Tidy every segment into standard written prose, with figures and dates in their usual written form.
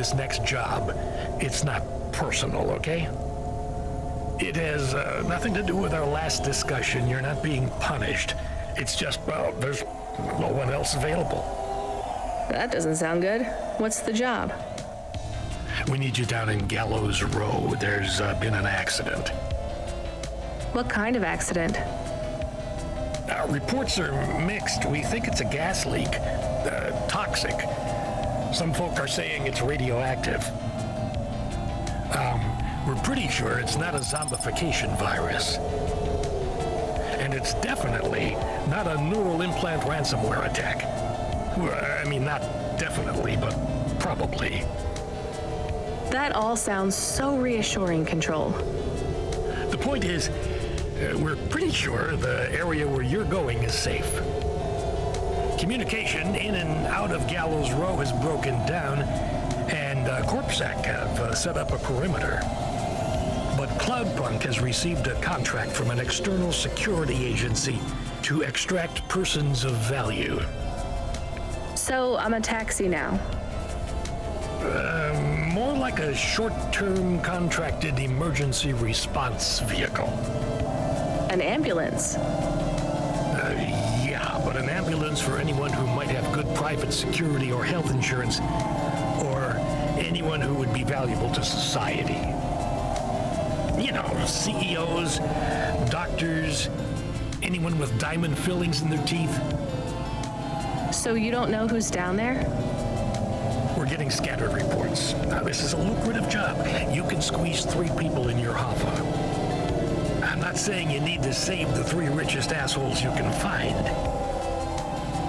this next job, it's not personal, okay? It has nothing to do with our last discussion. You're not being punished. It's just, well, there's no one else available. That doesn't sound good. What's the job? We need you down in Gallows Row. There's been an accident. What kind of accident? Reports are mixed. We think it's a gas leak. Toxic. Some folk are saying it's radioactive. We're pretty sure it's not a zombification virus. And it's definitely not a neural implant ransomware attack. I mean, not definitely, but probably. That all sounds so reassuring, Control. The point is, we're pretty sure the area where you're going is safe. Communication in and out of Gallows Row has broken down, and Corpsec have set up a perimeter. But Cloudpunk has received a contract from an external security agency to extract persons of value. So I'm a taxi now. More like a short-term contracted emergency response vehicle. An ambulance? Yeah, but an ambulance for anyone who might have good private security or health insurance, or anyone who would be valuable to society. You know, CEOs, doctors, anyone with diamond fillings in their teeth. So you don't know who's down there? We're getting scattered reports. Now, this is a lucrative job. You can squeeze 3 people in your hoffa. I'm not saying you need to save the 3 richest assholes you can find.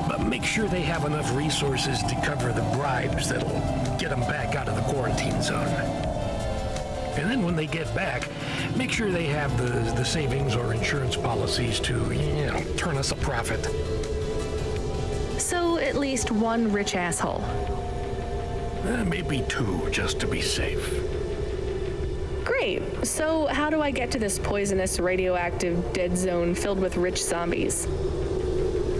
But make sure they have enough resources to cover the bribes that'll get them back out of the quarantine zone. And then when they get back, make sure they have the savings or insurance policies to, turn us a profit. So at least 1 rich asshole. Maybe 2, just to be safe. Great. So how do I get to this poisonous, radioactive, dead zone filled with rich zombies?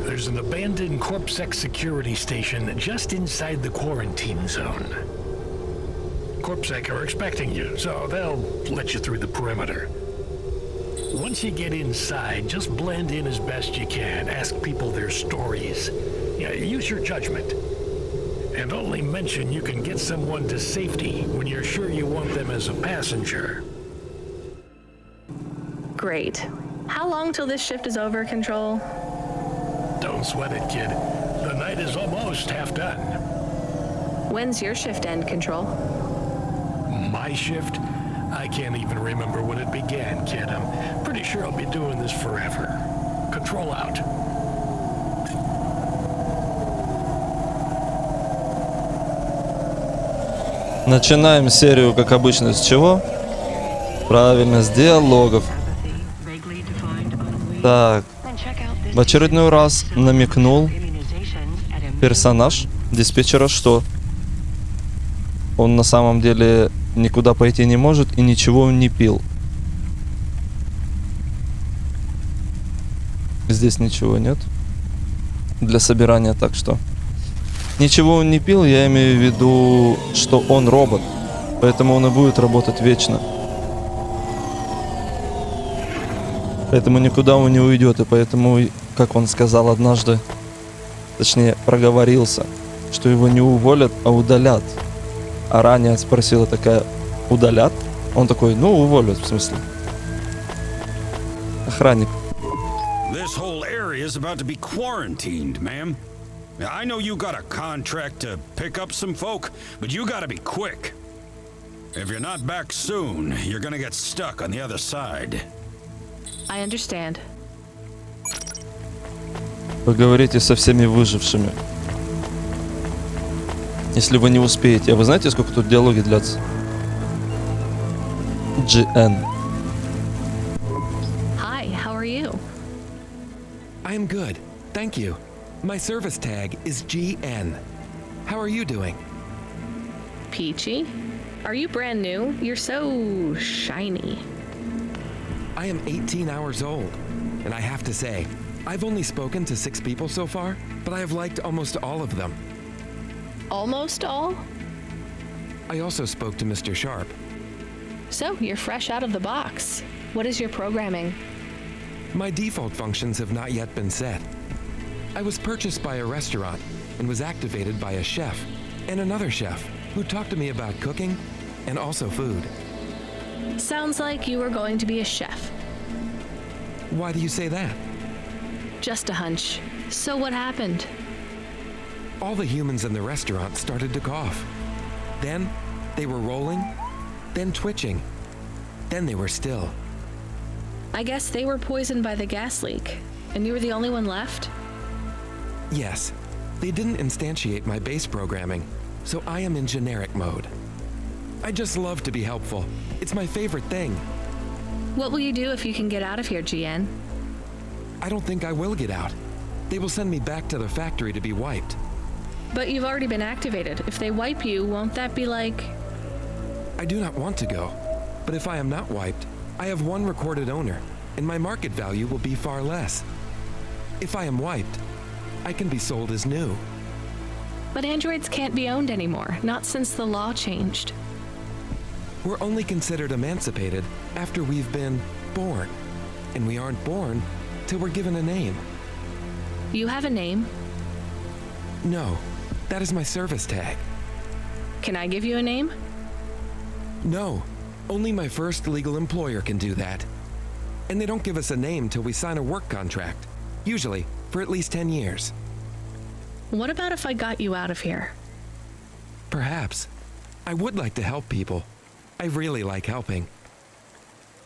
There's an abandoned Corpsec security station just inside the quarantine zone. Corpsec are expecting you, so they'll let you through the perimeter. Once you get inside, just blend in as best you can. Ask people their stories. Use your judgment. And only mention you can get someone to safety when you're sure you want them as a passenger. Great. How long till this shift is over, Control? Don't sweat it, kid. The night is almost half done. When's your shift end, Control? My shift? I can't even remember when it began, kid. I'm pretty sure I'll be doing this forever. Control out. Начинаем серию, как обычно, с чего? Правильно, с диалогов. Так, в очередной раз намекнул персонаж диспетчера, что он на самом деле никуда пойти не может и ничего он не пил. Здесь ничего нет для собирания, так что ничего он не пил, я имею в виду, что он робот, поэтому он и будет работать вечно. Поэтому никуда он не уйдет, и поэтому, как он сказал однажды, точнее проговорился, что его не уволят, а удалят. А ранее спросила такая: удалят? Он такой: ну уволят, в смысле. Охранник. This whole area is about to be quarantined, ma'am. I know you got a contract to pick up some folk, but you gotta be quick. If you're not back soon, you're gonna get stuck on the other side. I understand. Поговорите со всеми выжившими. Если вы не успеете. А вы знаете, сколько тут диалоги длятся? GN. Hi, how are you? I am good, thank you. My service tag is GN. How are you doing? Peachy? Are you brand new? You're so shiny. I am 18 hours old, and I have to say, I've only spoken to 6 people so far, but I have liked almost all of them. Almost all? I also spoke to Mr. Sharp. So, you're fresh out of the box. What is your programming? My default functions have not yet been set. I was purchased by a restaurant and was activated by a chef and another chef who talked to me about cooking and also food. Sounds like you were going to be a chef. Why do you say that? Just a hunch. So what happened? All the humans in the restaurant started to cough. Then they were rolling, then twitching, then they were still. I guess they were poisoned by the gas leak, and you were the only one left? Yes, they didn't instantiate my base programming, so I am in generic mode. I just love to be helpful. It's my favorite thing. What will you do if you can get out of here, GN? I don't think I will get out. They will send me back to the factory to be wiped. But you've already been activated. If they wipe you, won't that be like... I do not want to go, but if I am not wiped, I have one recorded owner, and my market value will be far less. If I am wiped, I can be sold as new. But androids can't be owned anymore, not since the law changed. We're only considered emancipated after we've been born, and we aren't born till we're given a name. You have a name? No, that is my service tag. Can I give you a name? No, only my first legal employer can do that. And they don't give us a name till we sign a work contract, usually for at least 10 years. What about if I got you out of here? Perhaps. I would like to help people. I really like helping.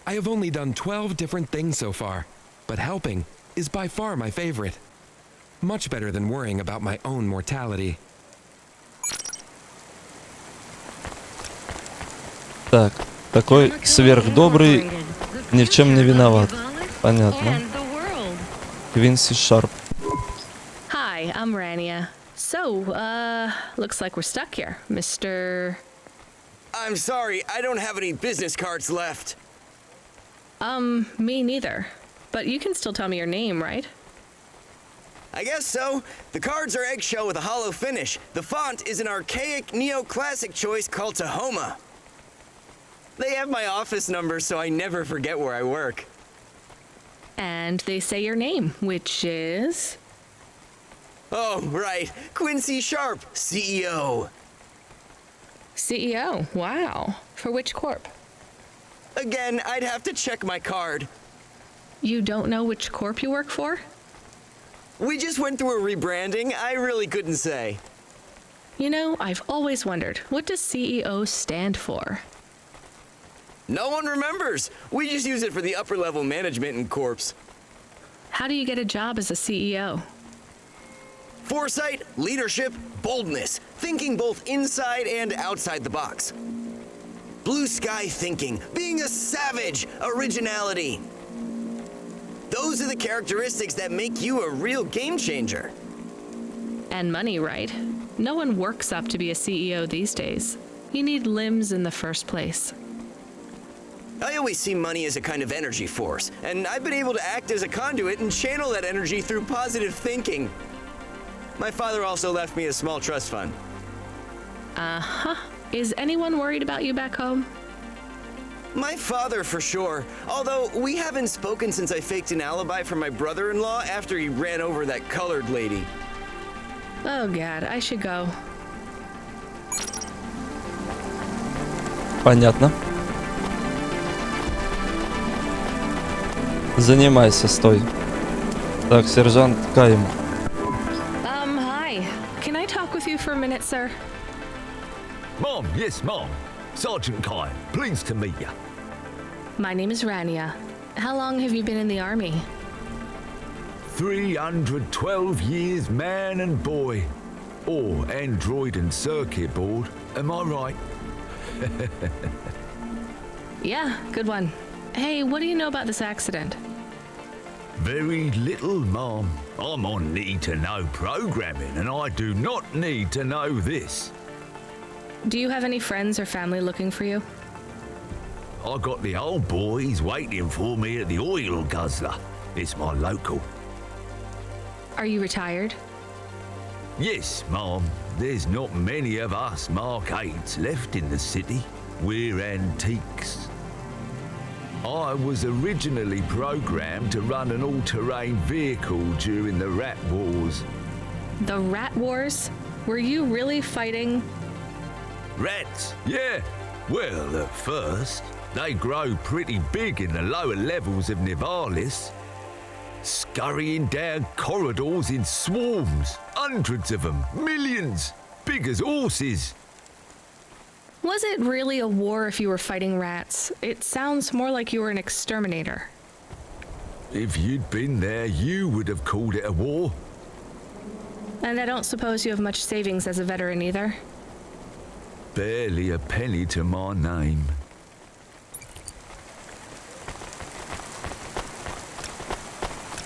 I have only done 12 different things so far, but helping is by far my favorite. Much better than worrying about my own mortality. Так, такой сверхдобрый, ни в чем не виноват. Понятно. Квинси Шарп. Hi, I'm Rania. So, looks like we're stuck here, Mr... I'm sorry, I don't have any business cards left. Me neither. But you can still tell me your name, right? I guess so. The cards are eggshell with a hollow finish. The font is an archaic neoclassic choice called Tahoma. They have my office number, so I never forget where I work. And they say your name, which is... Oh, right. Quincy Sharp, CEO. CEO, wow. For which corp? Again, I'd have to check my card. You don't know which corp you work for? We just went through a rebranding. I really couldn't say. You know, I've always wondered, what does CEO stand for? No one remembers. We just use it for the upper level management in corps. How do you get a job as a CEO? Foresight, leadership, boldness, thinking both inside and outside the box. Blue sky thinking, being a savage, originality. Those are the characteristics that make you a real game changer. And money, right? No one works up to be a CEO these days. You need limbs in the first place. I always see money as a kind of energy force, and I've been able to act as a conduit and channel that energy through positive thinking. My father also left me a small trust fund. Uh-huh. Is anyone worried about you back home? My father, for sure. Although, we haven't spoken since I faked an alibi for my brother-in-law after he ran over that colored lady. Oh God, I should go. Понятно. Занимайся, стой. Так, сержант Кайм. Hi. Can I talk with you for a minute, sir? Mom, yes, Mom. Sergeant Kyle, pleased to meet you. My name is Rania. How long have you been in the army? 312 years, man and boy. Or android and circuit board, am I right? Yeah, good one. Hey, what do you know about this accident? Very little, Mom. I'm on need-to-know programming, and I do not need to know this. Do you have any friends or family looking for you? I got the old boys waiting for me at the oil guzzler. It's my local. Are you retired? Yes, Mom. there's not many of us Mark 8s left in the city. We're antiques. I was originally programmed to run an all-terrain vehicle during the Rat Wars. The Rat Wars? Were you really fighting? Rats? Yeah. Well, at first, they grow pretty big in the lower levels of Nivalis, scurrying down corridors in swarms, hundreds of them, millions, big as horses. Was it really a war if you were fighting rats? It sounds more like you were an exterminator. If you'd been there, you would have called it a war. And I don't suppose you have much savings as a veteran either? Barely a penny to my name.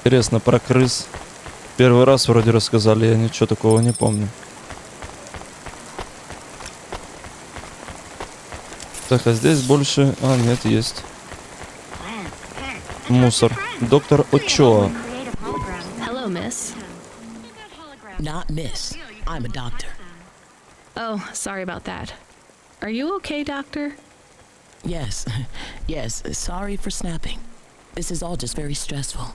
Интересно, про крыс. Первый раз вроде рассказали, я ничего такого не помню. Так, а здесь больше... А, нет, есть. Мусор. Доктор Очоа. Hello, miss. Not miss. I'm a doctor. Oh, sorry about that. Are you okay, doctor? Yes. Yes, sorry for snapping. This is all just very stressful.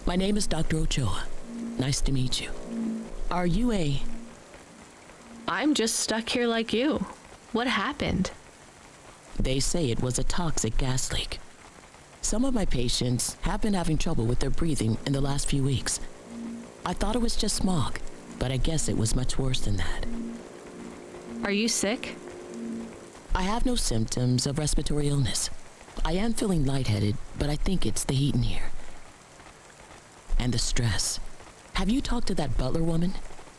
My name is Dr. Ochoa. Nice to meet you. Are you a... I'm just stuck here like you. What happened? They say it was a toxic gas leak. Some of my patients have been having trouble with their breathing in the last few weeks. I thought it was just smog, but I guess it was much worse than that. Are you sick? I have no symptoms of respiratory illness. I am feeling lightheaded, but I think it's the heat in here. And the stress. Have you talked to that butler woman?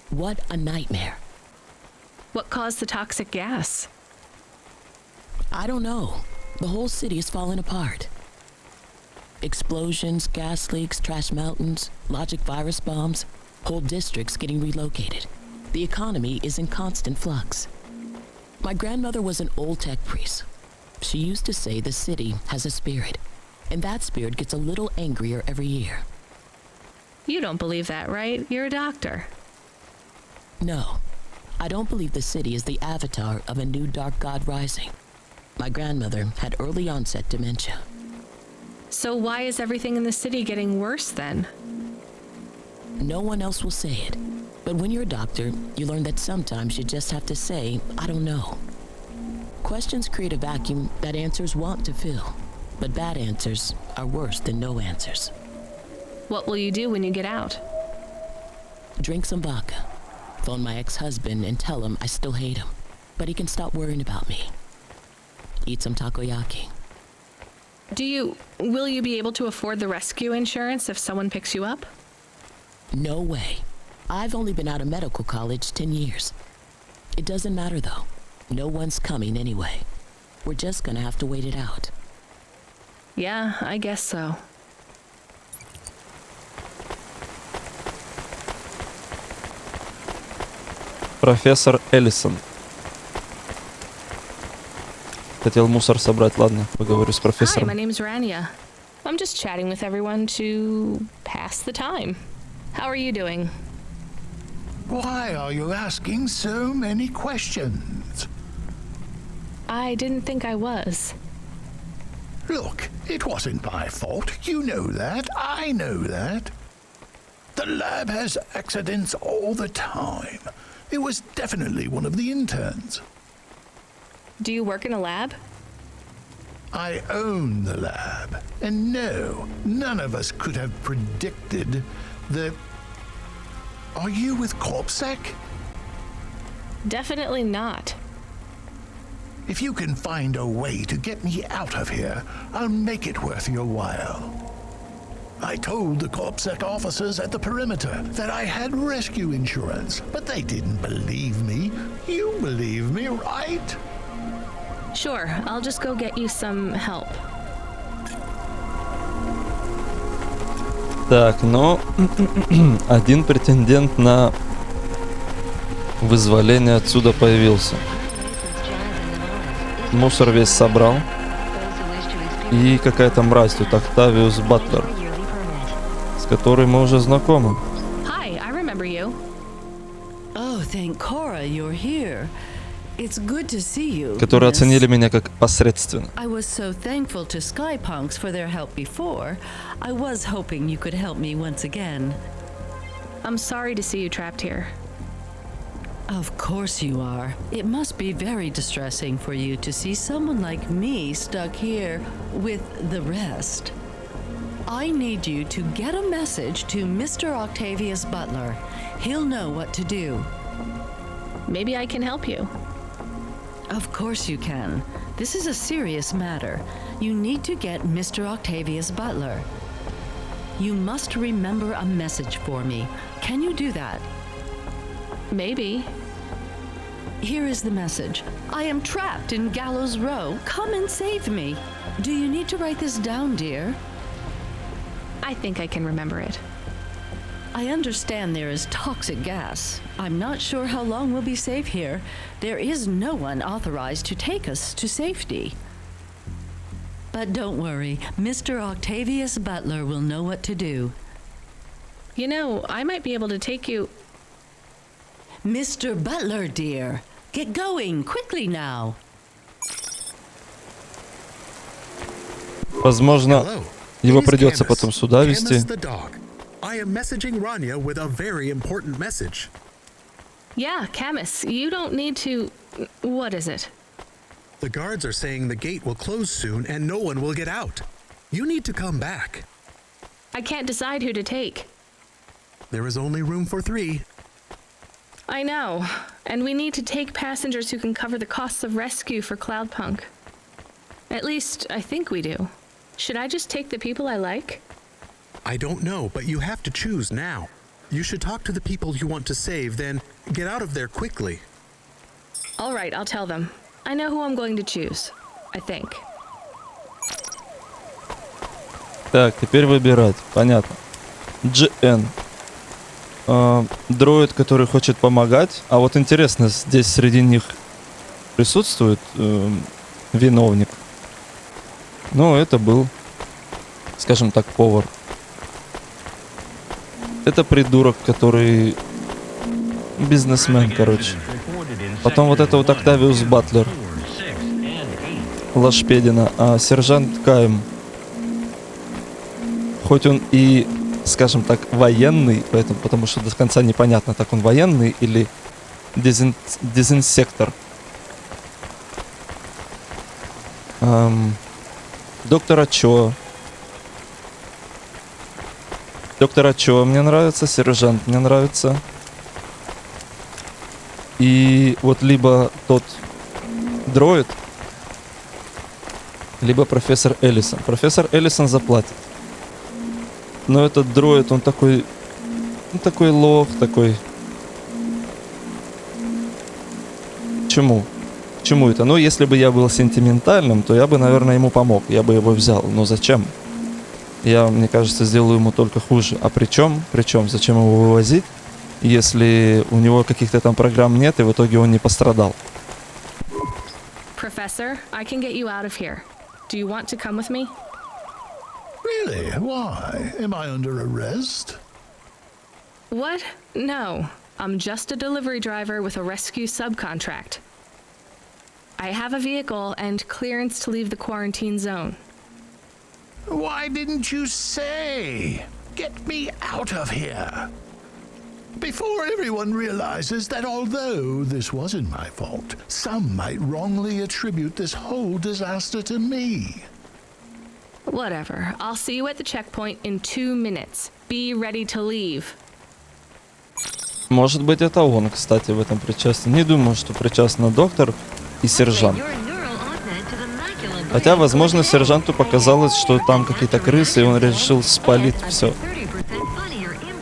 What a nightmare. What caused the toxic gas? I don't know. The whole city is falling apart. Explosions, gas leaks, trash mountains, logic virus bombs, whole districts getting relocated. The economy is in constant flux. My grandmother was an old tech priest. She used to say the city has a spirit, and that spirit gets a little angrier every year. You don't believe that, right? You're a doctor. No, I don't believe the city is the avatar of a new dark god rising. My grandmother had early onset dementia. So why is everything in the city getting worse then? No one else will say it. But when you're a doctor, you learn that sometimes you just have to say, I don't know. Questions create a vacuum that answers want to fill. But bad answers are worse than no answers. What will you do when you get out? Drink some vodka. Phone my ex-husband and tell him I still hate him. But he can stop worrying about me. Eat some takoyaki. Will you be able to afford the rescue insurance if someone picks you up? No way. I've only been out of medical college 10 years. It doesn't matter though. No one's coming anyway. We're just gonna have to wait it out. Yeah, I guess so. Профессор Эллисон. Хотел мусор собрать, ладно, поговорю с Hi, профессором. my name's Rania. I'm just chatting with everyone to pass the time. How are you doing? Why are you asking so many questions? I didn't think I was. Look, it wasn't my fault. You know that. I know that. The lab has accidents all the time. It was definitely one of the interns. Do you work in a lab? I own the lab. And no, none of us could have predicted the... Are you with CorpSec? Definitely not. If you can find a way to get me out of here, I'll make it worth your while. I told the CorpSec officers at the perimeter that I had rescue insurance, but they didn't believe me. You believe me, right? Sure, I'll just go get you some help. Так, но один претендент на вызволение отсюда появился. Мусор весь собрал. И какая-то мразь тут, Октавиус Батлер, с которой мы уже знакомы. Hi, I remember you. Oh, thank Cora you're here. It's good to see you. Которые miss. оценили меня как посредственно. I was so thankful to Skypunks for their help before. I was hoping you could help me once again. I'm sorry to see you trapped here. Of course you are. It must be very distressing for you to see someone like me stuck here with the rest. I need you to get a message to Mr. Octavius Butler. He'll know what to do. Maybe I can help you. Of course you can. This is a serious matter. You need to get Mr. Octavius Butler. You must remember a message for me. Can you do that? Maybe. Here is the message. I am trapped in Gallows Row. Come and save me. Do you need to write this down, dear? I think I can remember it. I understand there is toxic gas. I'm not sure how long we'll be safe here. There is no one authorized to take us to safety. But don't worry, Mr. Octavius Butler will know what to do. You know, I might be able to take you... Mr. Butler, dear, get going quickly now. Возможно, его придется потом сюда везти. I am messaging Rania with a very important message. Yeah, Camus, you don't need to... What is it? The guards are saying the gate will close soon and no one will get out. You need to come back. I can't decide who to take. There is only room for 3. I know, and we need to take passengers who can cover the costs of rescue for Cloudpunk. At least, I think we do. Should I just take the people I like? I don't know, but you have to choose now. You should talk to the people you want to save, then get out of there quickly. All right, I'll tell them. I know who I'm going to choose. I think. Так, теперь выбирать. Понятно. GN. Дроид, который хочет помогать. А вот интересно, здесь среди них присутствует виновник. Ну, это был, скажем так, повар. Это придурок, который бизнесмен, короче. Потом вот это вот Октавиус Батлер. Лошпедина. А сержант Кайм. Хоть он и, скажем так, военный, поэтому, потому что до конца непонятно, так он военный или дезинсектор. Доктора Чо. Доктора Чо мне нравится, сержант мне нравится. И вот либо тот дроид, либо профессор Эллисон. Профессор Эллисон заплатит. Но этот дроид, он такой... Он такой лох, такой... Чему? К чему это? Ну, если бы я был сентиментальным, то я бы, наверное, ему помог. Я бы его взял. Но зачем? Я, мне кажется, сделаю ему только хуже. А причем, зачем его вывозить, если у него каких-то там программ нет, и в итоге он не пострадал? Professor, I can get you out of here. Do you want to come with me? Really? Why? Am I under arrest? What? No. I'm just a delivery driver with a rescue subcontract. I have a vehicle and clearance to leave the quarantine zone. Why didn't you say? Get me out of here. Before everyone realizes that although this wasn't my fault, some might wrongly attribute this whole disaster to me. Whatever. I'll see you at the checkpoint in 2 minutes. Be ready to leave. Может быть, это он, кстати, в этом причастен. Не думаю, что причастен доктор и сержант. Хотя, возможно, сержанту показалось, что там какие-то крысы, и он решил спалить все.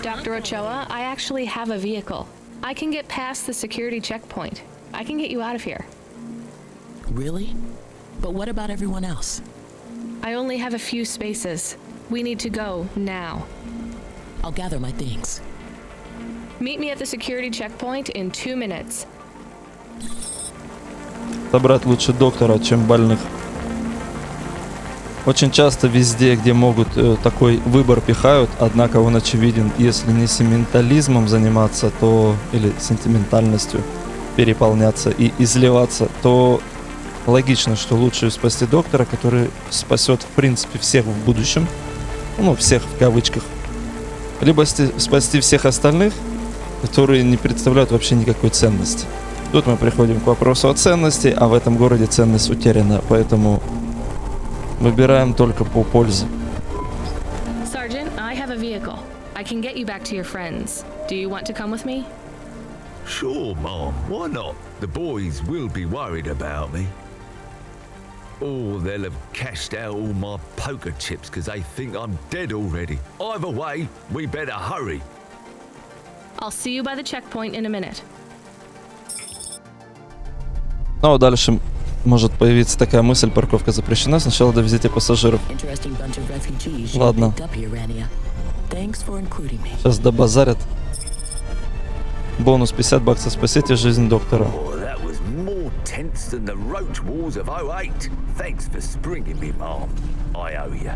Dr. Ochoa, I actually have a vehicle. I can get past the security checkpoint. I can get you out of here. Really? But what about everyone else? I only have a few spaces. We need to go now. I'll gather my things. Meet me at the security checkpoint in 2 minutes. Собрать лучше доктора, чем больных. Очень часто везде, где могут, такой выбор пихают, однако он очевиден. Если не сентиментализмом заниматься, то или сентиментальностью переполняться и изливаться, то логично, что лучше спасти доктора, который спасет в принципе всех в будущем, ну всех в кавычках, либо спасти всех остальных, которые не представляют вообще никакой ценности. Тут мы приходим к вопросу о ценности, а в этом городе ценность утеряна, поэтому выбираем только по пользе. Sergeant, I have a vehicle. I can get you back to your friends. Do you want to come with me? Sure, Mom. Why not? The boys will be worried about me. Or they'll have cashed out all my poker chips because they think I'm dead already. Either way, we better hurry. I'll see you by the checkpoint in a minute. Ну а дальше может появиться такая мысль: парковка запрещена, сначала довезите пассажиров. Ладно. Сейчас добазарят. Бонус $50, спасите жизнь доктора. Tense than the roach wars of 08. Thanks for springing me, Mom. I owe you.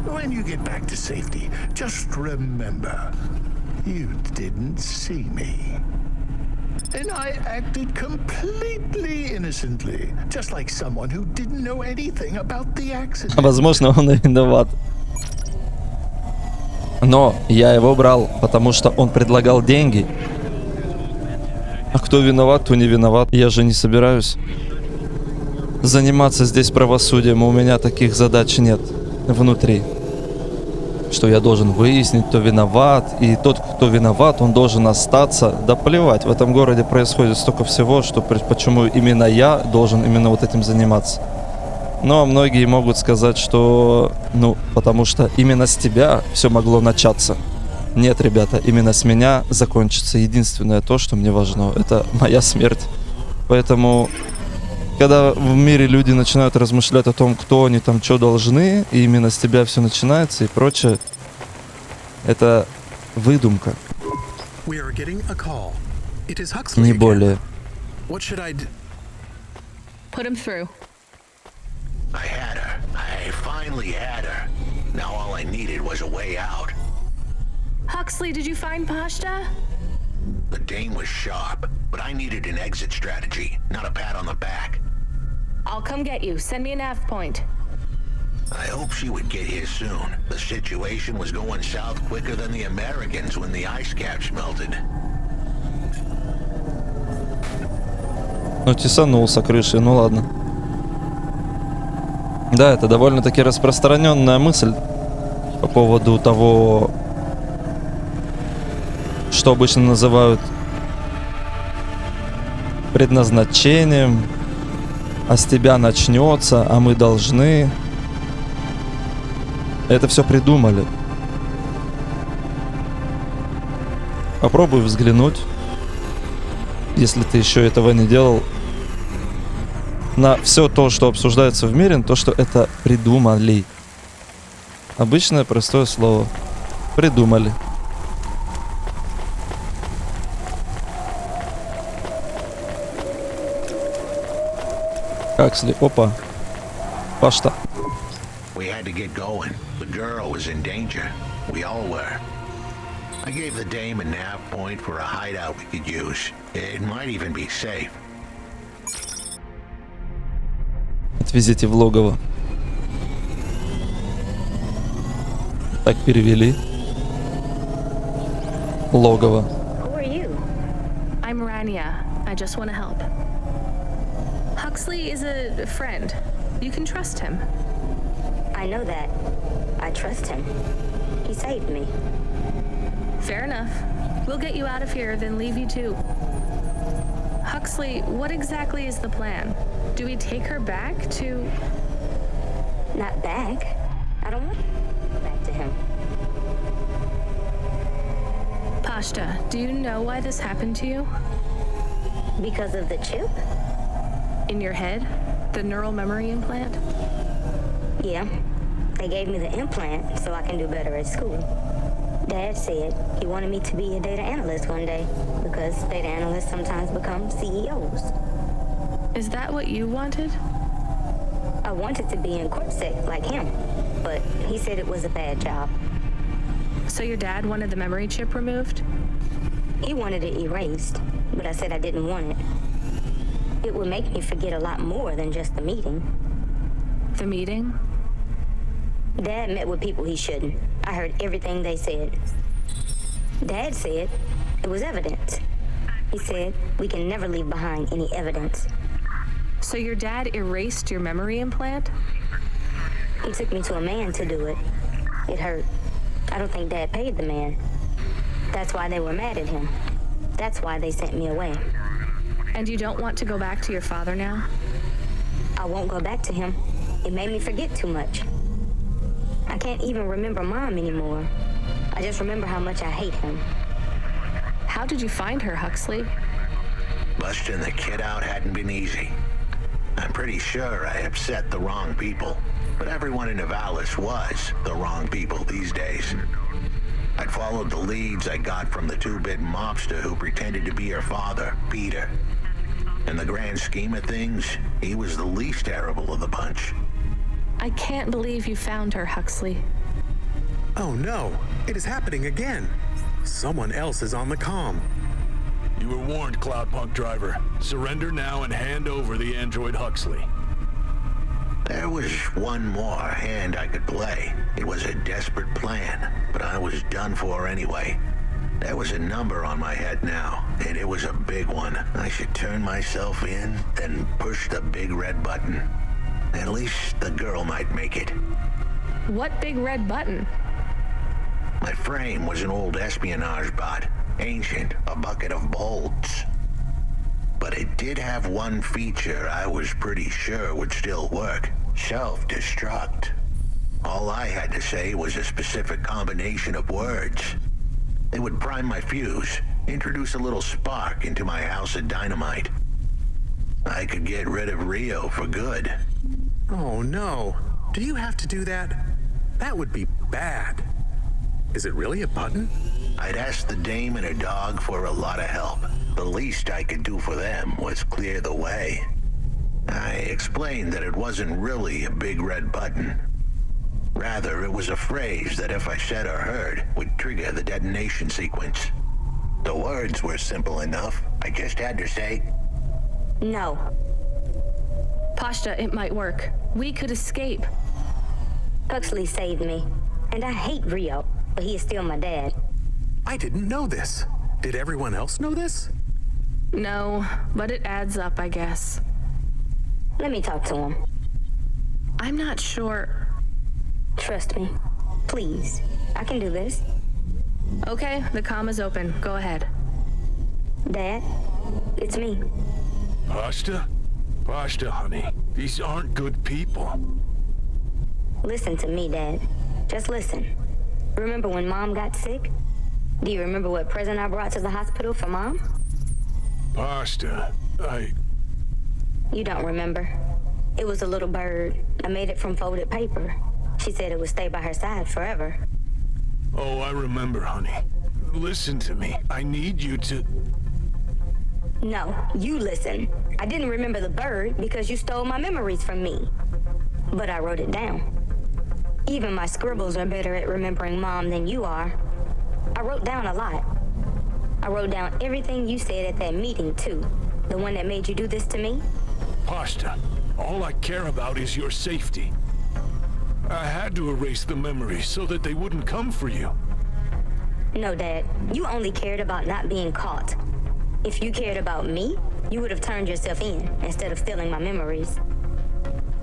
When you get back to safety, just remember, you didn't see me. And I acted completely innocently, just like someone who didn't know anything about the accident. Возможно, он и виноват. Но я его брал, потому что он предлагал деньги. А кто виноват, то не виноват. Я же не собираюсь заниматься здесь правосудием. У меня таких задач нет внутри. Что я должен выяснить, кто виноват. И тот, кто виноват, он должен остаться. Да плевать, в этом городе происходит столько всего, что почему именно я должен именно вот этим заниматься. Но многие могут сказать, что, потому что именно с тебя все могло начаться. Нет, ребята, именно с меня закончится. Единственное то, что мне важно, это моя смерть. Поэтому, когда в мире люди начинают размышлять о том, кто они там, что должны, и именно с тебя все начинается и прочее, это выдумка. Не более. Put him through. I had her. I finally had her. Now all I needed was a way out. Huxley, did you find Pashta? The dame was sharp, but I needed an exit strategy, not a pat on the back. I'll come get you. Send me a nav point. I hope she would get here soon. The situation was going south quicker than the Americans when the ice caps melted. Ну, тесанулся крышей, ну ладно. Да, это довольно-таки распространенная мысль по поводу того, что обычно называют предназначением, а с тебя начнется, а мы должны. Это все придумали. Попробуй взглянуть, если ты еще этого не делал, на все то, что обсуждается в мире, то, что это придумали. Обычное простое слово. Придумали. Хаксли, опа. Пашта. We had to get going. The girl was in danger. We all were. I gave the dame a nav point for a hideout we could use. It might even be safe. Отвезите в логово. Так перевели. Логово. Who are you? I'm Rania. I just want to help. Huxley is a friend. You can trust him. I know that. I trust him. He saved me. Fair enough. We'll get you out of here, then leave you too. Huxley, what exactly is the plan? Do we take her back to... Not back. I don't want back to him. Pashta, do you know why this happened to you? Because of the chip? In your head? The neural memory implant? Yeah. They gave me the implant so I can do better at school. Dad said he wanted me to be a data analyst one day because data analysts sometimes become CEOs. Is that what you wanted? I wanted to be in corpsec like him, but he said it was a bad job. So your dad wanted the memory chip removed? He wanted it erased, but I said I didn't want it. It would make me forget a lot more than just the meeting. The meeting? Dad met with people he shouldn't. I heard everything they said. Dad said it was evidence. He said we can never leave behind any evidence. So your dad erased your memory implant? He took me to a man to do it. It hurt. I don't think Dad paid the man. That's why they were mad at him. That's why they sent me away. And you don't want to go back to your father now? I won't go back to him. It made me forget too much. I can't even remember Mom anymore. I just remember how much I hate him. How did you find her, Huxley? Busting the kid out hadn't been easy. I'm pretty sure I upset the wrong people, but everyone in Nivalis was the wrong people these days. I'd followed the leads I got from the two-bit mobster who pretended to be her father, Peter. In the grand scheme of things, he was the least terrible of the bunch. I can't believe you found her, Huxley. Oh no, it is happening again. Someone else is on the comm. You were warned, Cloudpunk driver. Surrender now and hand over the android Huxley. There was one more hand I could play. It was a desperate plan, but I was done for anyway. There was a number on my head now, and it was a big one. I should turn myself in, then push the big red button. At least the girl might make it. What big red button? My frame was an old espionage bot. Ancient, a bucket of bolts. But it did have one feature I was pretty sure would still work. Self-destruct. All I had to say was a specific combination of words. It would prime my fuse, introduce a little spark into my house of dynamite. I could get rid of Rio for good. Oh no, do you have to do that? That would be bad. Is it really a button? I'd asked the dame and her dog for a lot of help. The least I could do for them was clear the way. I explained that it wasn't really a big red button. Rather, it was a phrase that if I said or heard would trigger the detonation sequence. The words were simple enough. I just had to say, no. Pashta, it might work. We could escape. Huxley saved me. And I hate Rio, but he is still my dad. I didn't know this. Did everyone else know this? No, but it adds up, I guess. Let me talk to him. I'm not sure. Trust me. Please. I can do this. Okay, the comm is open. Go ahead. Dad, it's me. Pashta? Pashta, honey. These aren't good people. Listen to me, Dad. Just listen. Remember when Mom got sick? Do you remember what present I brought to the hospital for Mom? Pashta, You don't remember. It was a little bird. I made it from folded paper. She said it would stay by her side forever. Oh, I remember, honey. Listen to me. I need you to... No, you listen. I didn't remember the bird because you stole my memories from me. But I wrote it down. Even my scribbles are better at remembering Mom than you are. I wrote down a lot. I wrote down everything you said at that meeting, too. The one that made you do this to me. Pashta, all I care about is your safety. I had to erase the memories so that they wouldn't come for you. No, Dad. You only cared about not being caught. If you cared about me, you would have turned yourself in instead of stealing my memories.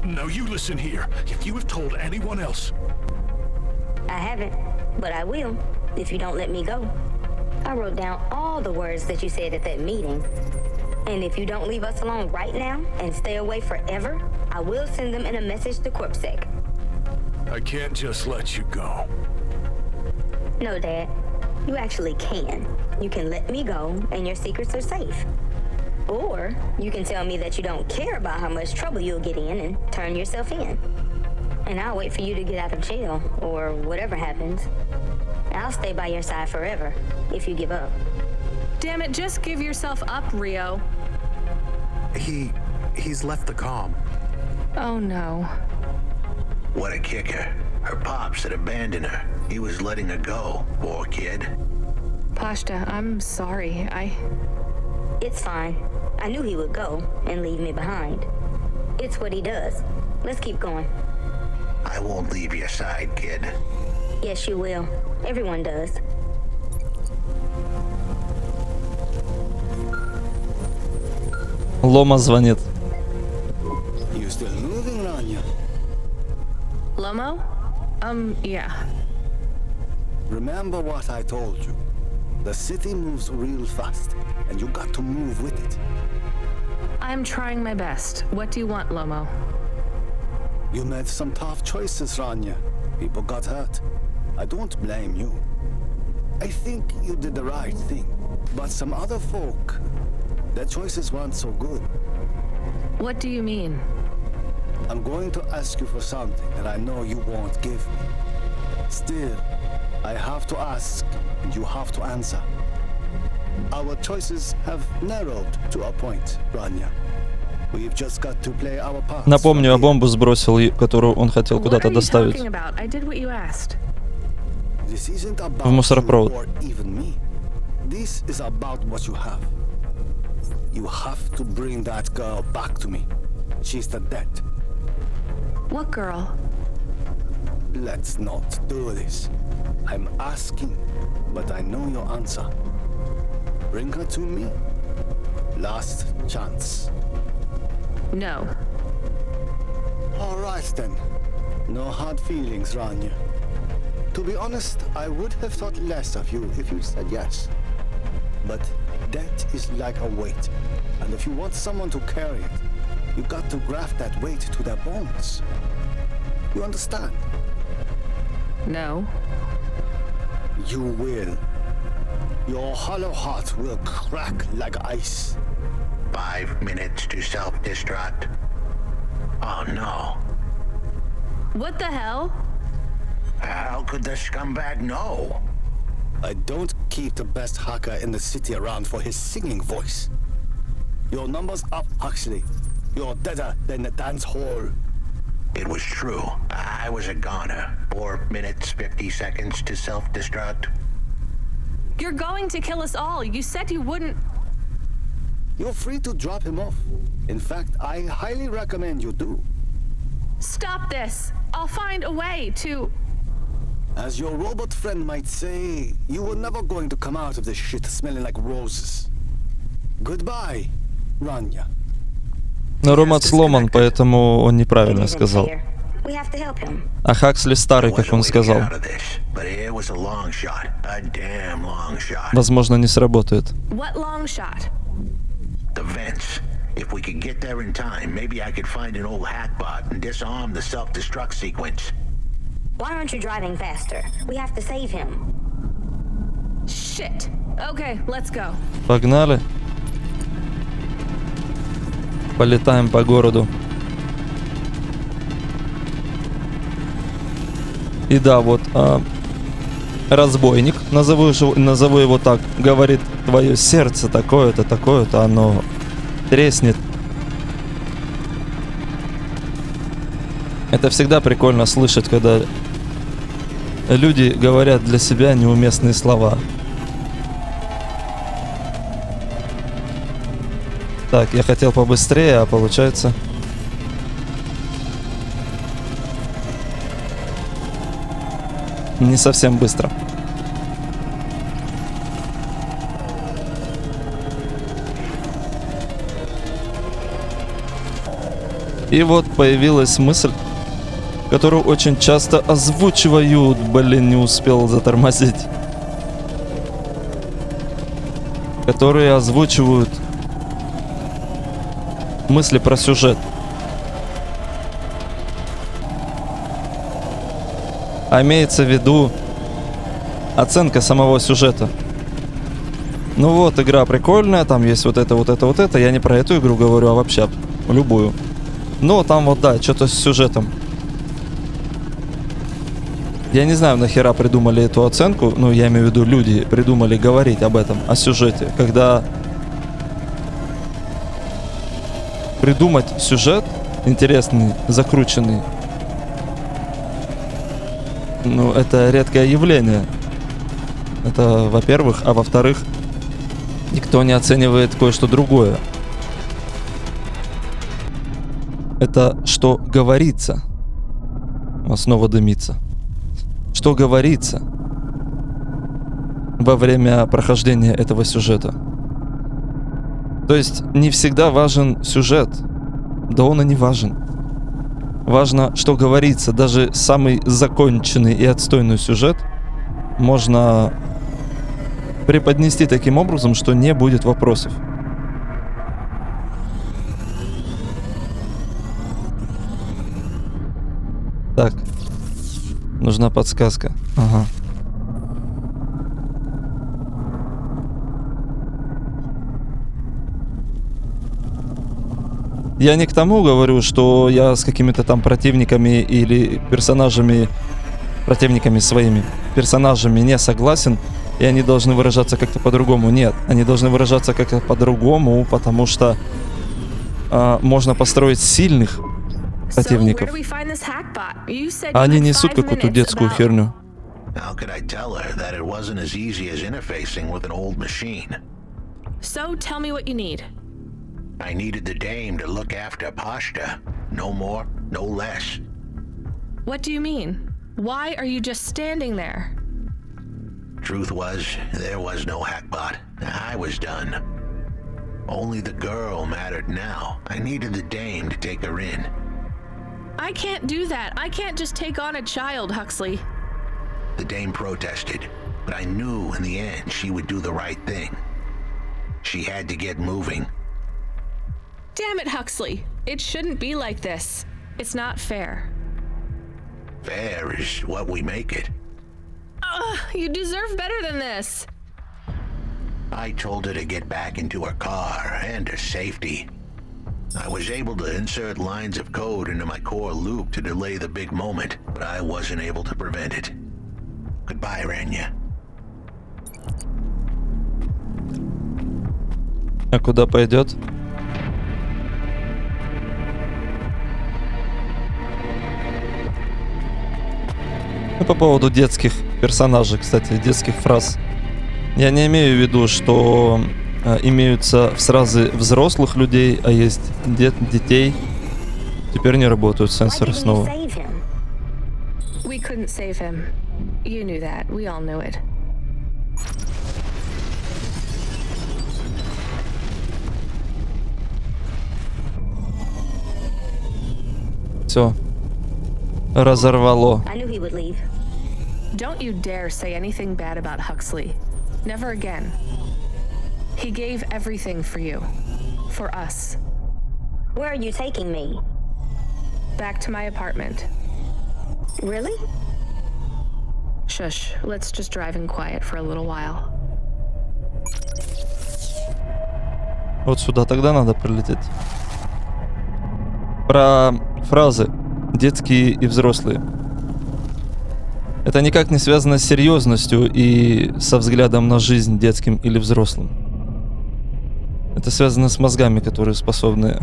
Now you listen here. If you have told anyone else... I haven't, but I will, if you don't let me go. I wrote down all the words that you said at that meeting. And if you don't leave us alone right now and stay away forever, I will send them in a message to CorpSec. I can't just let you go. No, Dad. You actually can. You can let me go and your secrets are safe. Or you can tell me that you don't care about how much trouble you'll get in and turn yourself in. And I'll wait for you to get out of jail or whatever happens. I'll stay by your side forever if you give up. Damn it, just give yourself up, Rio. he's left the comm. Oh no. What a kicker. Her pops had abandoned her. He was letting her go. Poor kid. Pashta, I'm sorry. It's fine. I knew he would go and leave me behind. It's what he does. Let's keep going. I won't leave your side, kid. Yes, you will. Everyone does. Лома звонит. You still moving, Rania? Lomo? Yeah. Remember what I told you. The city moves real fast, and you got to move with it. I'm trying my best. What do you want, Lomo? You made some tough choices, Rania. People got hurt. I don't blame you. I think you did the right thing. But some other folk, their choices weren't so good. What do you mean? I'm going to ask you for something that I know you won't give me. Still, I have to ask, and you have to answer. Our choices have narrowed to a point, Rania. We've just got to play our parts. Напомню, я бомбу сбросил, которую он хотел куда-то доставить. This isn't В about мусоропровод. you or even me. This is about what you have. You have to bring that girl back to me. She's the dead. What girl? Let's not do this. I'm asking, but I know your answer. Bring her to me. Last chance. No. All right then. No hard feelings, Rania. To be honest, I would have thought less of you if you said yes. But death is like a weight, and if you want someone to carry it, you got to graft that weight to their bones. You understand? No. You will. Your hollow heart will crack like ice. 5 minutes to self-destruct. Oh no. What the hell? How could the scumbag know? I don't keep the best hacker in the city around for his singing voice. Your number's up, Huxley. You're deader than the dance hall. It was true. I was a goner. 4 minutes, 50 seconds to self-destruct. You're going to kill us all. You said you wouldn't. You're free to drop him off. In fact, I highly recommend you do. Stop this. I'll find a way to... As your robot friend might say, you were never going to come out of this shit smelling like roses. Goodbye, Rania. Но ромат сломан, поэтому он неправильно сказал. We have to help him. А Хаксли старый, как он сказал. Возможно, не сработает. What long shot? The vents. If we could get there in time, maybe I could find an old hackbot and disarm the self-destruct sequence. Why aren't you driving faster? We have to save him. Shit. Okay, let's go. Погнали. Полетаем по городу. И да, вот разбойник, назову его так, говорит: твое сердце такое-то, такое-то, оно треснет. Это всегда прикольно слышать, когда люди говорят для себя неуместные слова. Так, я хотел побыстрее, а получается... не совсем быстро. И вот появилась мысль, которую очень часто озвучивают. Блин, не успел затормозить. Которые озвучивают мысли про сюжет. А имеется в виду оценка самого сюжета. Ну вот, игра прикольная, там есть вот это, вот это, вот это. Я не про эту игру говорю, а вообще любую. Но там вот, да, что-то с сюжетом. Я не знаю, нахера придумали эту оценку. Ну, я имею в виду, люди придумали говорить об этом, о сюжете. Когда придумать сюжет интересный, закрученный, ну, это редкое явление. Это, во-первых. А во-вторых, никто не оценивает кое-что другое. Это что говорится. У вас снова дымится. Что говорится во время прохождения этого сюжета. То есть не всегда важен сюжет. Да он и не важен. Важно, что говорится. Даже самый законченный и отстойный сюжет можно преподнести таким образом, что не будет вопросов. Так. Нужна подсказка. Ага. Я не к тому говорю, что я с какими-то там противниками или персонажами, противниками своими персонажами не согласен, и они должны выражаться как-то по-другому. Нет, они должны выражаться как-то по-другому, потому что можно построить сильных противников, а они несут какую-то детскую херню. So tell me what you need. I needed the dame to look after Pashta. No more, no less. What do you mean? Why are you just standing there? Truth was, there was no hackbot. I was done. Only the girl mattered now. I needed the dame to take her in. I can't do that. I can't just take on a child, Huxley. The dame protested, but I knew in the end she would do the right thing. She had to get moving. Damn it, Huxley. It shouldn't be like this. It's not fair. Fair is what we make it. You deserve better than this. I told her to get back into her car and her safety. I was able to insert lines of code into my core loop to delay the big moment, but I wasn't able to prevent it. Goodbye, Renya. А куда пойдет? Ну, по поводу детских персонажей, кстати, детских фраз. Я не имею в виду, что имеются фразы взрослых людей, а есть детей. Теперь не работают сенсоры снова. We couldn't save him. You knew that. We all knew it. Все. Разорвало. I knew he would leave. Don't you dare say anything bad about Huxley. Never again. He gave everything for you. For us. Where are you taking me? Back to my apartment. Really? Shush. Let's just drive in quiet for a little while. Вот сюда тогда надо прилететь. Про фразы детские и взрослые. Это никак не связано с серьезностью и со взглядом на жизнь детским или взрослым. Это связано с мозгами, которые способны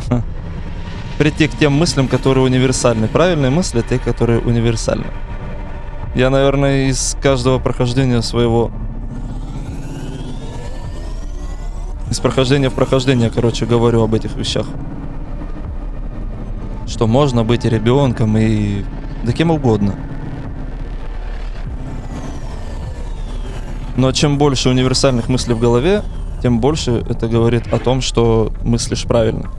прийти к тем мыслям, которые универсальны. Правильные мысли — те, которые универсальны. Я, наверное, из каждого прохождения своего... Из прохождения в прохождение, короче, говорю об этих вещах. Что можно быть и ребенком, и да кем угодно. Но чем больше универсальных мыслей в голове, тем больше это говорит о том, что мыслишь правильно.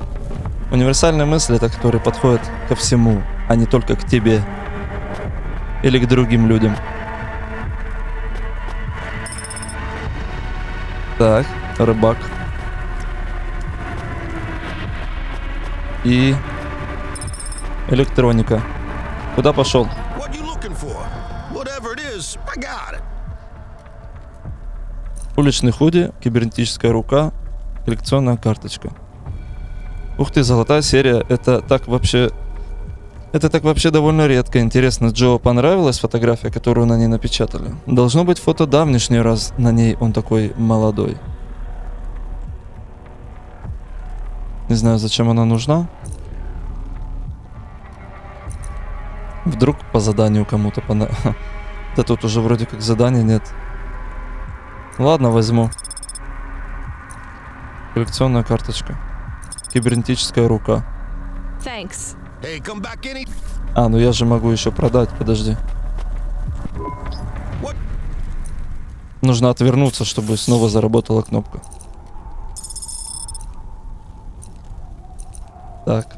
Универсальные мысли — это которые подходят ко всему, а не только к тебе или к другим людям. Так, рыбак. И электроника. Куда пошел? Уличный худи, кибернетическая рука, коллекционная карточка. Ух ты, золотая серия. Это так вообще довольно редко. Интересно, Джо понравилась фотография, которую на ней напечатали? Должно быть фото давнишний, раз на ней он такой молодой. Не знаю, зачем она нужна. Вдруг по заданию кому-то Да тут уже вроде как задания нет. Ладно, возьму. Коллекционная карточка. Кибернетическая рука. Thanks. А, ну я же могу еще продать, подожди. Нужно отвернуться, чтобы снова заработала кнопка. Так.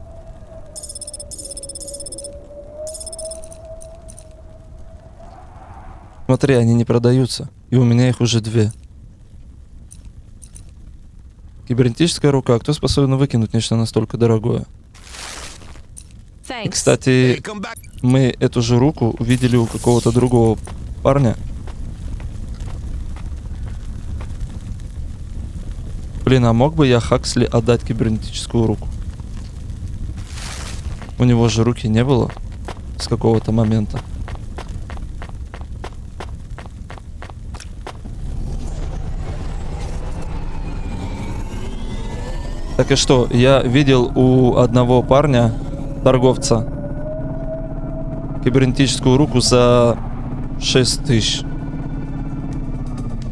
Смотри, они не продаются. И у меня их уже 2. Кибернетическая рука. Кто способен выкинуть нечто настолько дорогое? И, кстати, мы эту же руку увидели у какого-то другого парня. Блин, а мог бы я Хаксли отдать кибернетическую руку? У него же руки не было с какого-то момента. Так и что, я видел у одного парня, торговца, кибернетическую руку за 6000.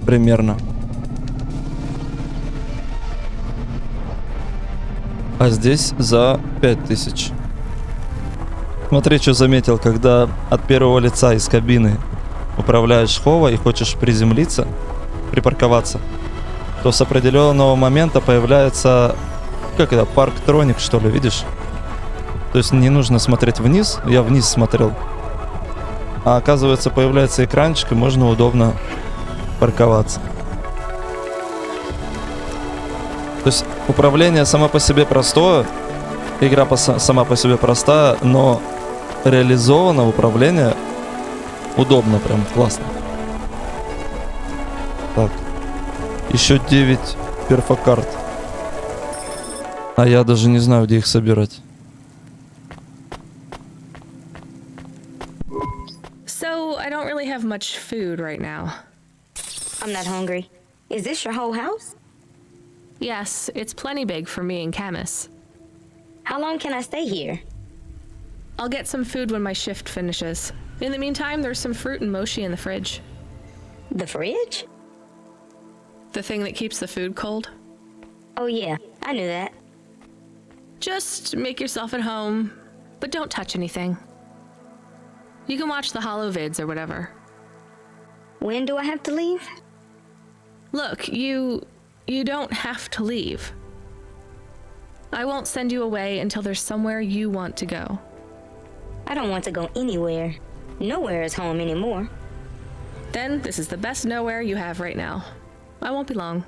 Примерно. А здесь за 5000. Смотри, что заметил, когда от первого лица из кабины управляешь Хова и хочешь приземлиться, припарковаться, то с определенного момента появляется, как это, парктроник, что ли, видишь? То есть не нужно смотреть вниз, я вниз смотрел. А оказывается, появляется экранчик, и можно удобно парковаться. То есть управление само по себе простое, игра сама по себе простая, но реализовано управление удобно, прям классно. Так, еще 9 перфокарт. А я даже не знаю, где их собирать. So, I don't really have much food right now. I'm not hungry. Is this your whole house? Yes, it's plenty big for me and Camus. How long can I stay here? I'll get some food when my shift finishes. In the meantime, there's some fruit and mochi in the fridge. The fridge? The thing that keeps the food cold. Oh yeah, I knew that. Just make yourself at home, but don't touch anything. You can watch the holo vids or whatever. When do I have to leave? Look, you don't have to leave. I won't send you away until there's somewhere you want to go. I don't want to go anywhere. Nowhere is home anymore. Then this is the best nowhere you have right now. I won't be long.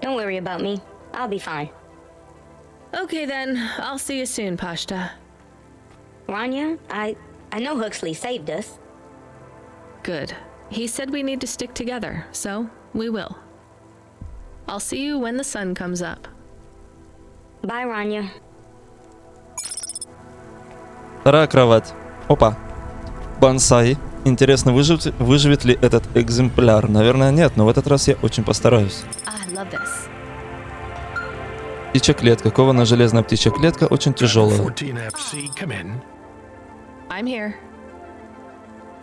Don't worry about me. I'll be fine. Okay then, I'll see you soon, Pashta. Rania, I know Huxley saved us. Good. He said we need to stick together, so we will. I'll see you when the sun comes up. Bye, Rania. Вторая кровать. Опа. Бонсай. Интересно, выживет ли этот экземпляр? Наверное, нет, но в этот раз я очень постараюсь. I love this. Птичья клетка. Кованая железная птичья клетка, очень тяжелая. 14FC, come in. I'm here.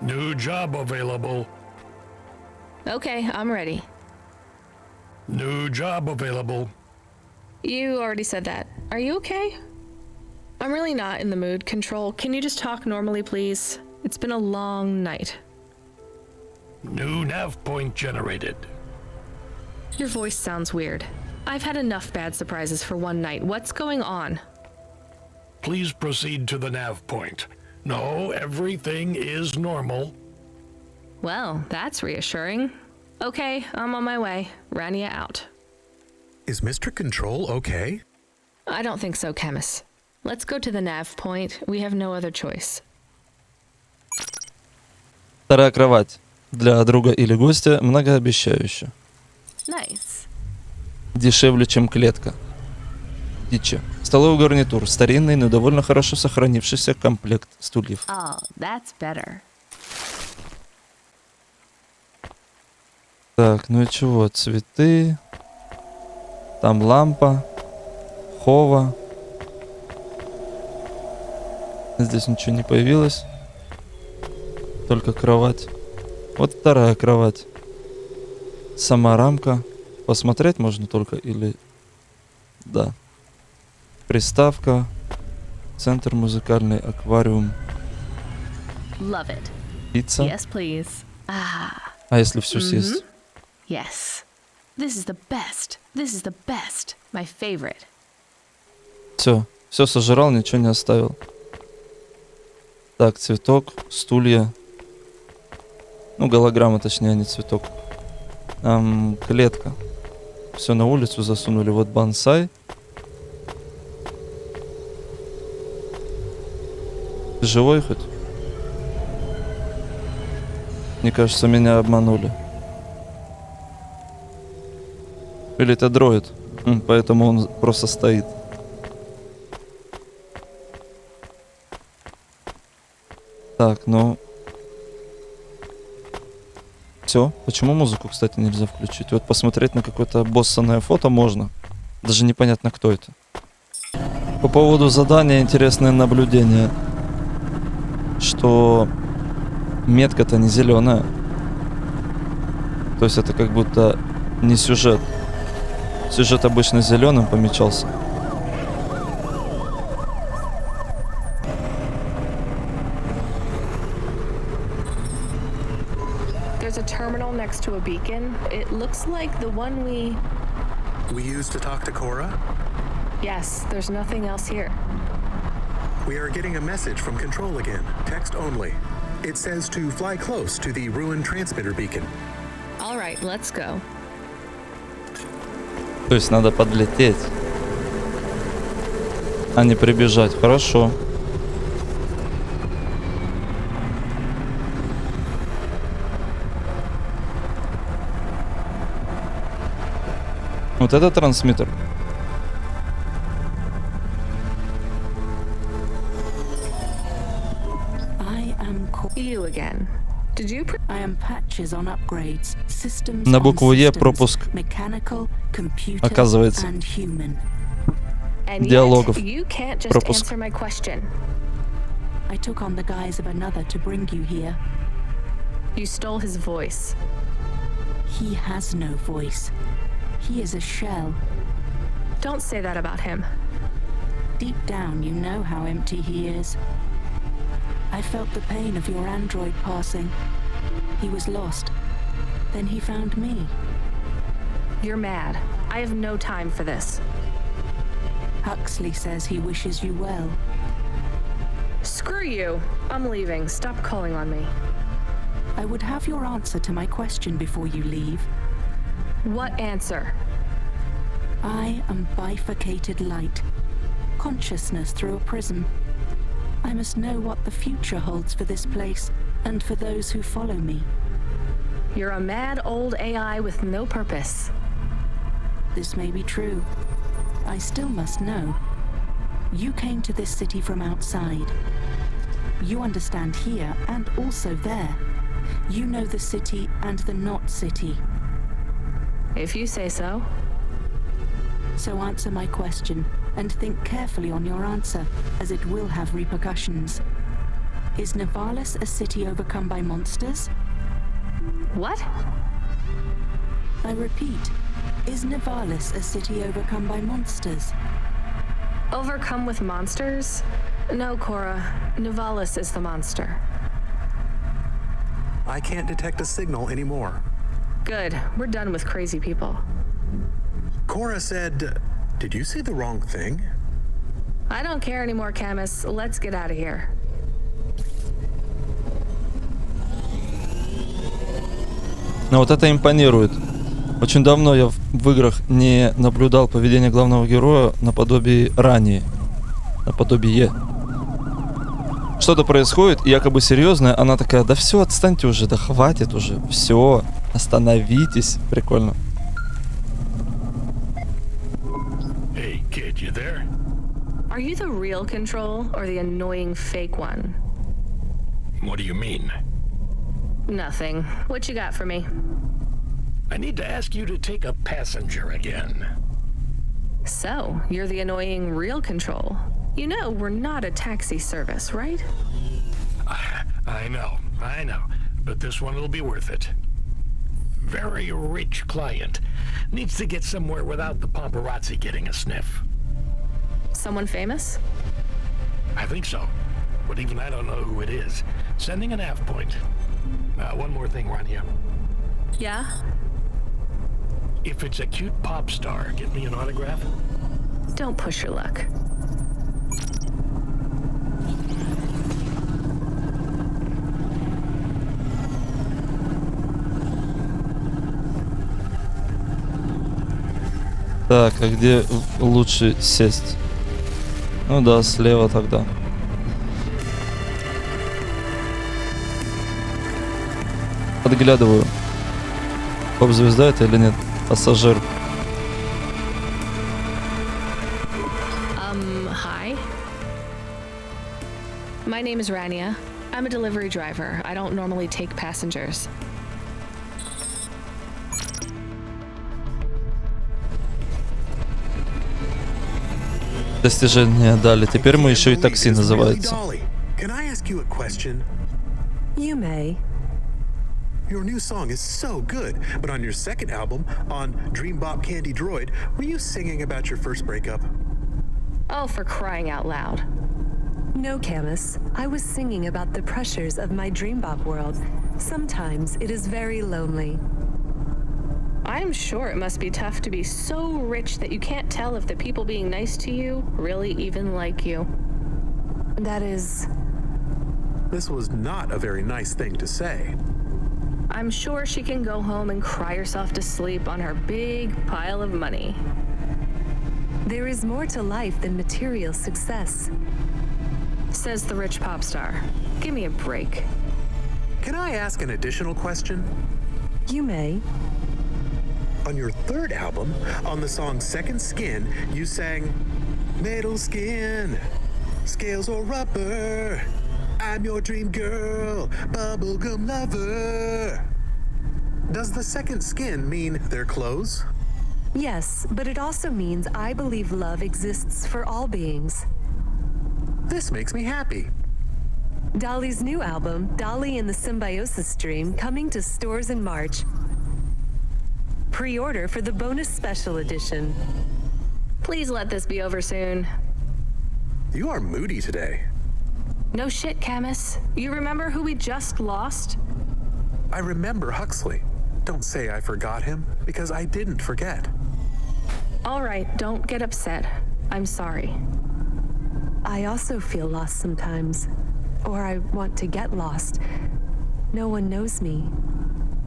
New job available. Okay, I'm ready. New job available. You already said that. Are you okay? I'm really not in the mood, Control. Can you just talk normally, please? It's been a long night. New nav point generated. Your voice sounds weird. I've had enough bad surprises for one night. What's going on? Please proceed to the nav point. No, everything is normal. Well, that's reassuring. Okay, I'm on my way. Rania out. Is Mr. Control okay? I don't think so, Camus. Let's go to the nav point. We have no other choice. Вторая кровать. Для друга или гостя многообещающая. Nice. Дешевле, чем клетка. Птичья. Столовый гарнитур. Старинный, но довольно хорошо сохранившийся комплект стульев. Oh, that's better. Так, ну и чего? Цветы. Там лампа. Алькова. Здесь ничего не появилось. Только кровать. Вот вторая кровать. Сама рамка. Посмотреть можно только или... Да. Приставка. Центр музыкальный, аквариум. Love it. Пицца. Yes, please. А если все съесть? Yes. This is the best. This is the best. My favorite. Все сожрал, ничего не оставил. Так, цветок, стулья. Ну, голограмма, точнее, а не цветок. Клетка. Все на улицу засунули. Вот бонсай. Ты живой хоть? Мне кажется, меня обманули. Или это дроид, поэтому он просто стоит. Так, ну... Все. Почему музыку, кстати, нельзя включить? Вот посмотреть на какое-то боссанное фото можно. Даже непонятно, кто это. По поводу задания интересное наблюдение. Что метка-то не зеленая. То есть это как будто не сюжет. Сюжет обычно зеленым помечался. There's a terminal next to a beacon. It looks like the one we used to talk to Cora? Yes, there's nothing else here. We are getting a message from Control again, text only. It says to fly close to the ruined transmitter beacon. All right, let's go. То есть надо подлететь, а не прибежать. Хорошо. Вот это трансмиттер. You again. Did you I am patches on upgrades. Systems На букву Е systems, пропуск. Mechanical, computer, Оказывается. and human. And Диалогов. yet, you can't just Пропуск. answer my question. I took on the guise of another to bring you here. You stole his voice. He has no voice. He is a shell. Don't say that about him. Deep down, you know how empty he is. I felt the pain of your android passing. He was lost. Then he found me. You're mad. I have no time for this. Huxley says he wishes you well. Screw you. I'm leaving. Stop calling on me. I would have your answer to my question before you leave. What answer? I am bifurcated light. Consciousness through a prism. I must know what the future holds for this place and for those who follow me. You're a mad old AI with no purpose. This may be true. I still must know. You came to this city from outside. You understand here and also there. You know the city and the not city. If you say so. So answer my question and think carefully on your answer, as it will have repercussions. Is Nivalis a city overcome by monsters? What? I repeat, is Nivalis a city overcome by monsters? Overcome with monsters? No, Cora. Nivalis is the monster. I can't detect a signal anymore. Good. We're done with crazy people. Cora said... Did you say the wrong thing? I don't care anymore, Camus. Let's get out of here. Но вот это импонирует. Очень давно я в играх не наблюдал поведение главного героя наподобие ранее. Наподобие. Что-то происходит, якобы серьезное. Она такая, да все, отстаньте уже, да хватит уже. Все, остановитесь. Прикольно. Hey, kid, you there? Are you the real Control or the annoying fake one? What do you mean? Nothing. What you got for me? I need to ask you to take a passenger again. So, you're the annoying real control. You know we're not a taxi service, right? I know. But this one will be worth it. Very rich client. Needs to get somewhere without the paparazzi getting a sniff. Someone famous? I think so. But even I don't know who it is. Sending an half point. One more thing, Rania. Yeah? If it's a cute pop star, get me an autograph? Don't push your luck. Так, а где лучше сесть? Ну да, слева тогда. Подглядываю. Поп-звезда это или нет? Пассажир. Hi. My name is Rania. I'm a delivery driver. I don't normally take passengers. Достижение Долли. Теперь мы еще и такси называется. Can I ask you a question? You may. Your new song is so good, but on your second album, on Dream Bop Candy Droid, were you singing about your first breakup? Oh, for crying out loud. No, Camus. I was singing about the pressures of my dream bop world. Sometimes it is very lonely. I'm sure it must be tough to be so rich that you can't tell if the people being nice to you really even like you. That is... This was not a very nice thing to say. I'm sure she can go home and cry herself to sleep on her big pile of money. There is more to life than material success. Says the rich pop star. Give me a break. Can I ask an additional question? You may. On your third album, on the song Second Skin, you sang Metal Skin, Scales or Rubber, I'm your dream girl, bubblegum lover. Does the second skin mean their clothes? Yes, but it also means I believe love exists for all beings. This makes me happy. Dolly's new album, Dolly and the Symbiosis Dream, coming to stores in March. Pre-order for the bonus special edition. Please let this be over soon. You are moody today. No shit, Camus. You remember who we just lost? I remember Huxley. Don't say I forgot him, because I didn't forget. All right, don't get upset. I'm sorry. I also feel lost sometimes. Or I want to get lost. No one knows me.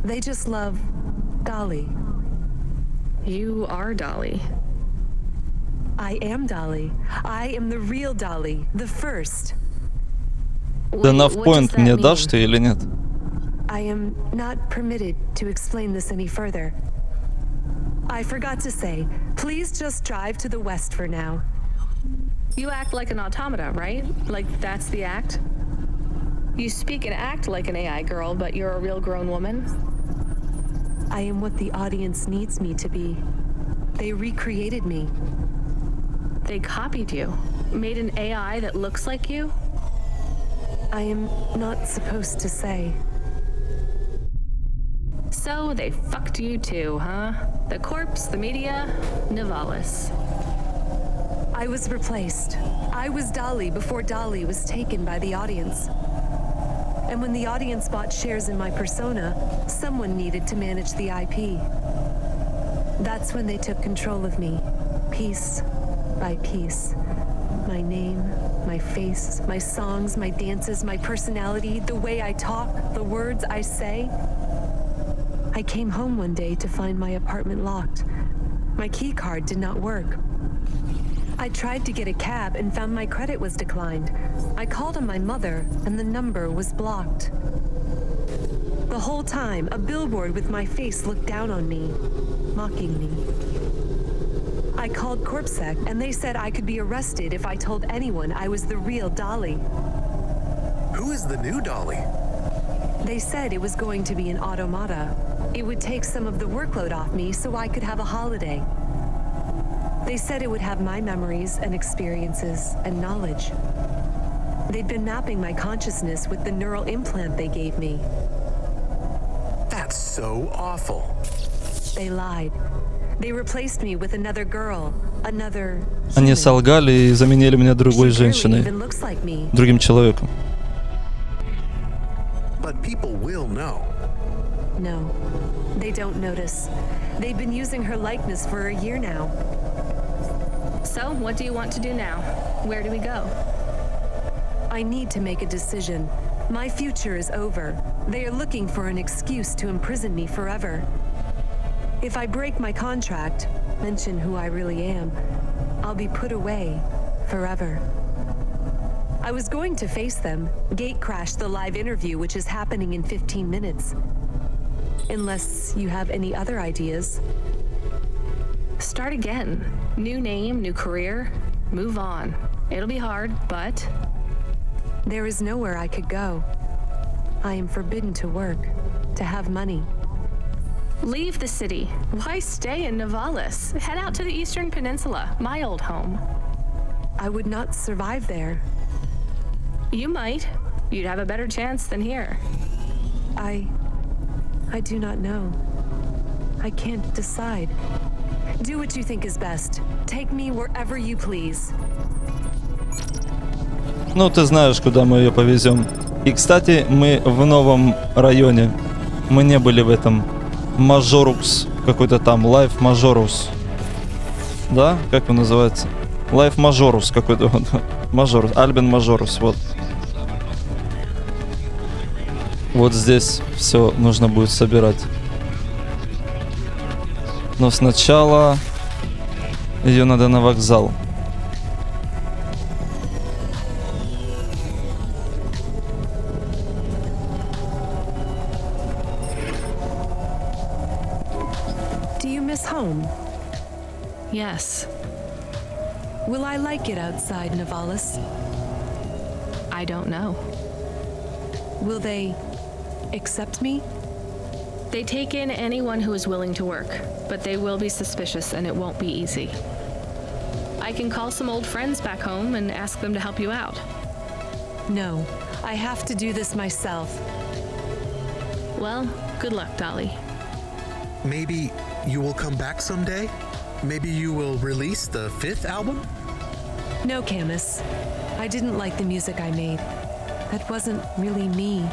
They just love Dolly. You are Dolly. I am Dolly. I am the real Dolly, the first. Да на point мне дашь ты или нет? I am not permitted to explain this any further. I forgot to say, please just drive to the west for now. You act like an automata, right? Like that's the act? You speak and act like an AI girl, but you're a real grown woman? I am what the audience needs me to be. They recreated me. They copied you? Made an AI that looks like you? I am not supposed to say. So they fucked you too, huh? The corpse, the media, Nivalis. I was replaced. I was Dolly before Dolly was taken by the audience. And when the audience bought shares in my persona, someone needed to manage the IP. That's when they took control of me, piece by piece. My name, my face, my songs, my dances, my personality, the way I talk, the words I say. I came home one day to find my apartment locked. My key card did not work. I tried to get a cab and found my credit was declined. I called on my mother and the number was blocked. The whole time, a billboard with my face looked down on me, mocking me. I called CorpSec and they said I could be arrested if I told anyone I was the real Dolly. Who is the new Dolly? They said it was going to be an automata. It would take some of the workload off me so I could have a holiday. They said it would have my memories and experiences and knowledge. They'd been mapping my consciousness with the neural implant they gave me. That's so awful. They lied. They replaced me with another girl, another Они солгали и заменили меня другой женщиной, even looks like me. другим человеком. But people will know. No, they don't notice. They've been using her likeness for a year now. So, what do you want to do now? Where do we go? I need to make a decision. My future is over. They are looking for an excuse to imprison me forever. If I break my contract, mention who I really am, I'll be put away forever. I was going to face them, gatecrash the live interview which is happening in 15 minutes. Unless you have any other ideas. Start again. New name, new career. Move on. It'll be hard, but... There is nowhere I could go. I am forbidden to work, to have money. Leave the city. Why stay in Novalis? Head out to the Eastern Peninsula, my old home. I would not survive there. You might. You'd have a better chance than here. I do not know. I can't decide. Do what you think is best. Take me wherever you please. Ну, ты знаешь, куда мы ее повезем. И, кстати, мы в новом районе. Мы не были в этом Мажорус, какой-то там, Life Majorus. Да? Как он называется? Life Majorus какой-то. Majorus, Альбин Majorus, вот. Вот здесь все нужно будет собирать. Но сначала ее надо на вокзал. Do you miss home? Yes. Will I like it outside Novalis? I don't know. Will they accept me? They take in anyone who is willing to work, but they will be suspicious and it won't be easy. I can call some old friends back home and ask them to help you out. No, I have to do this myself. Well, good luck, Dolly. Maybe you will come back someday? Maybe you will release the 5th album? No, Camus. I didn't like the music I made. That wasn't really me.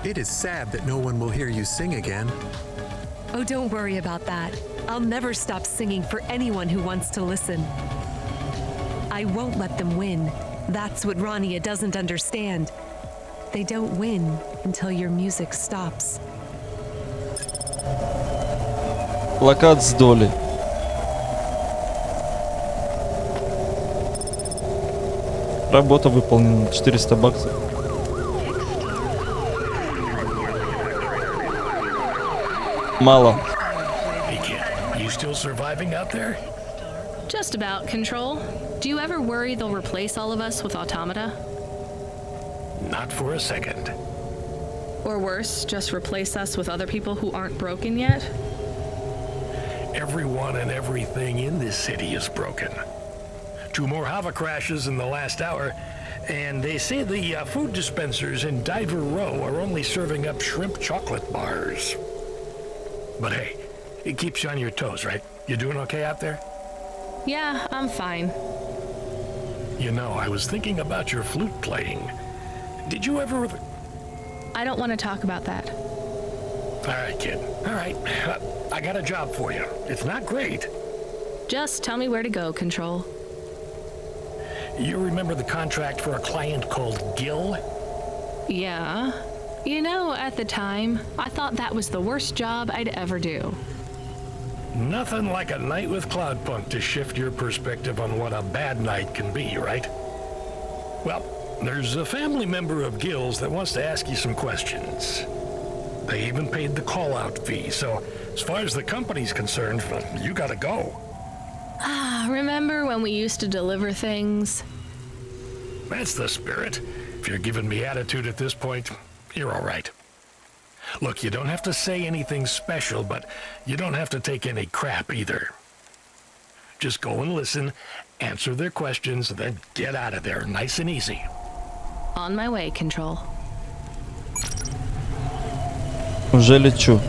It is sad that no one will hear you sing again. Oh, don't worry about that. I'll never stop singing for anyone who wants to listen. I won't let them win. That's what Rania doesn't understand. They don't win until your music stops. Плакат с Долли. Работа выполнена. 400 баксов. Мало. Hey kid, you still surviving out there? Just about, Control. Do you ever worry they'll replace all of us with automata? Not for a second. Or worse, just replace us with other people who aren't broken yet? Everyone and everything in this city is broken. 2 more Hava crashes in the last hour, and they say the food dispensers in Diver Row are only serving up shrimp chocolate bars. But hey, it keeps you on your toes, right? You doing okay out there? Yeah, I'm fine. You know, I was thinking about your flute playing. Did you ever... I don't want to talk about that. All right, kid. All right. I got a job for you. It's not great. Just tell me where to go, Control. You remember the contract for a client called Gil? Yeah. You know, at the time, I thought that was the worst job I'd ever do. Nothing like a night with Cloudpunk to shift your perspective on what a bad night can be, right? Well, there's a family member of Gil's that wants to ask you some questions. They even paid the call-out fee, so as far as the company's concerned, you gotta go. Ah, remember when we used to deliver things? That's the spirit. If you're giving me attitude at this point, you're all right. Look, you don't have to say anything special, but you don't have to take any crap either. Just go and listen, answer their questions, and then get out of there, nice and easy. On my way, Control. Уже лечу.